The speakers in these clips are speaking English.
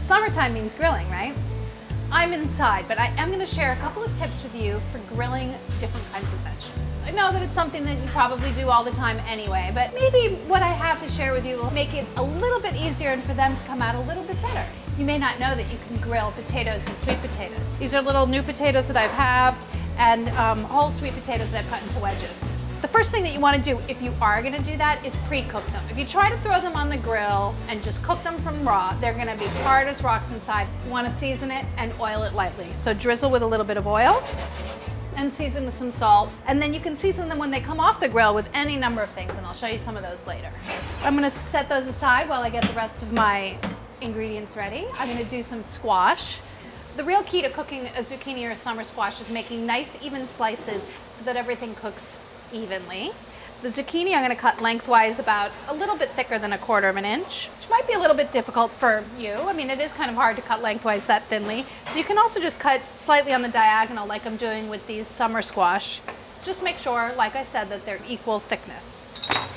Summertime means grilling, right? I'm inside, but I am going to share a couple of tips with you for grilling different kinds of vegetables. I know that it's something that you probably do all the time anyway, but maybe what I have to share with you will make it a little bit easier and for them to come out a little bit better. You may not know that you can grill potatoes and sweet potatoes. These are little new potatoes that I've halved and whole sweet potatoes that I've cut into wedges. The first thing that you want to do if you are going to do that is pre-cook them. If you try to throw them on the grill and just cook them from raw, they're going to be charred as rocks inside. You want to season it and oil it lightly. So drizzle with a little bit of oil and season with some salt. And then you can season them when they come off the grill with any number of things, and I'll show you some of those later. I'm going to set those aside while I get the rest of my ingredients ready. I'm going to do some squash. The real key to cooking a zucchini or a summer squash is making nice even slices so that everything cooks evenly. The zucchini I'm going to cut lengthwise about a little bit thicker than 1/4 of an inch, which might be a little bit difficult for you. I mean, it is kind of hard to cut lengthwise that thinly. So you can also just cut slightly on the diagonal like I'm doing with these summer squash. So just make sure, like I said, that they're equal thickness.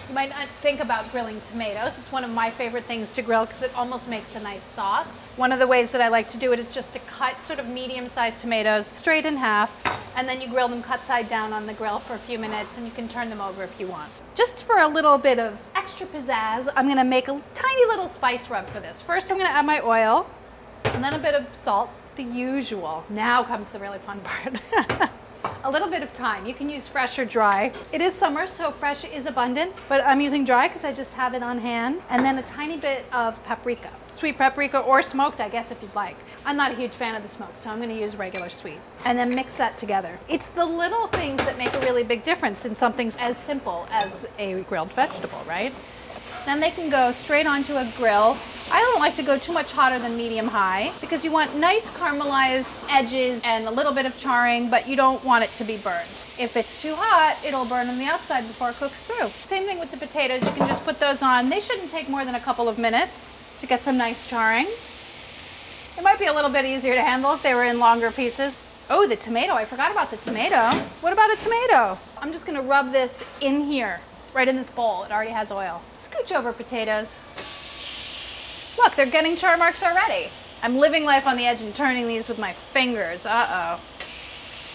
You might not think about grilling tomatoes. It's one of my favorite things to grill because it almost makes a nice sauce. One of the ways that I like to do it is just to cut sort of medium-sized tomatoes straight in half, and then you grill them cut side down on the grill for a few minutes, and you can turn them over if you want. Just for a little bit of extra pizzazz, I'm gonna make a tiny little spice rub for this. First, I'm gonna add my oil, and then a bit of salt, the usual. Now comes the really fun part. A little bit of thyme. You can use fresh or dry. It is summer, so fresh is abundant, but I'm using dry because I just have it on hand. And then a tiny bit of paprika. Sweet paprika or smoked, I guess, if you'd like. I'm not a huge fan of the smoked, so I'm going to use regular sweet. And then mix that together. It's the little things that make a really big difference in something as simple as a grilled vegetable, right? Then they can go straight onto a grill. I don't like to go too much hotter than medium-high because you want nice caramelized edges and a little bit of charring, but you don't want it to be burned. If it's too hot, it'll burn on the outside before it cooks through. Same thing with the potatoes. You can just put those on. They shouldn't take more than a couple of minutes to get some nice charring. It might be a little bit easier to handle if they were in longer pieces. Oh, the tomato. I forgot about the tomato. What about a tomato? I'm just going to rub this in here, right in this bowl. It already has oil. Scooch over potatoes. Look, they're getting char marks already. I'm living life on the edge and turning these with my fingers. Uh-oh.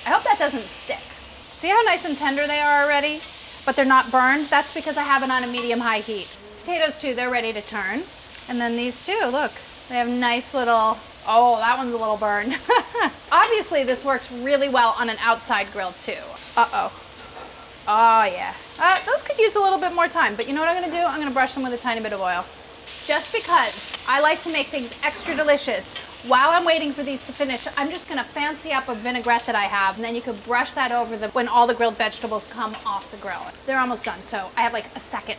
I hope that doesn't stick. See how nice and tender they are already? But they're not burned? That's because I have it on a medium-high heat. Potatoes, too, they're ready to turn. And then these two, look, they have nice little, oh, that one's a little burned. Obviously, this works really well on an outside grill, too. Uh-oh. Oh, yeah. Those could use a little bit more time, but you know what I'm going to do? I'm going to brush them with a tiny bit of oil. Just because I like to make things extra delicious, while I'm waiting for these to finish, I'm just going to fancy up a vinaigrette that I have, and then you could brush that over when all the grilled vegetables come off the grill. They're almost done, so I have like a second.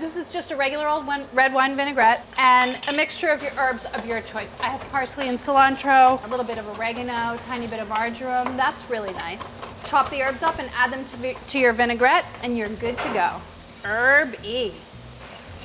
This is just a regular old red wine vinaigrette and a mixture of your herbs of your choice. I have parsley and cilantro, a little bit of oregano, a tiny bit of marjoram. That's really nice. Chop the herbs up and add them to your vinaigrette, and you're good to go. Herb-y.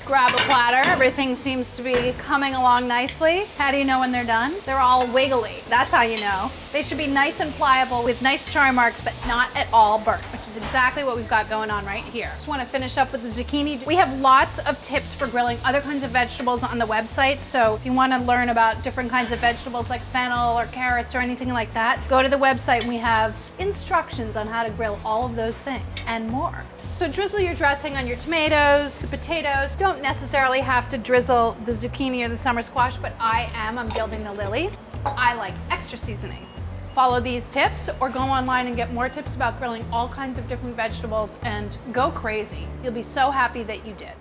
Grab a platter. Everything seems to be coming along nicely. How do you know when they're done? They're all wiggly. That's how you know. They should be nice and pliable with nice char marks, but not at all burnt, which is exactly what we've got going on right here. Just want to finish up with the zucchini. We have lots of tips for grilling other kinds of vegetables on the website, so if you want to learn about different kinds of vegetables like fennel or carrots or anything like that, go to the website and we have instructions on how to grill all of those things and more. So drizzle your dressing on your tomatoes, the potatoes. Don't necessarily have to drizzle the zucchini or the summer squash, but I'm gilding the lily. I like extra seasoning. Follow these tips or go online and get more tips about grilling all kinds of different vegetables and go crazy. You'll be so happy that you did.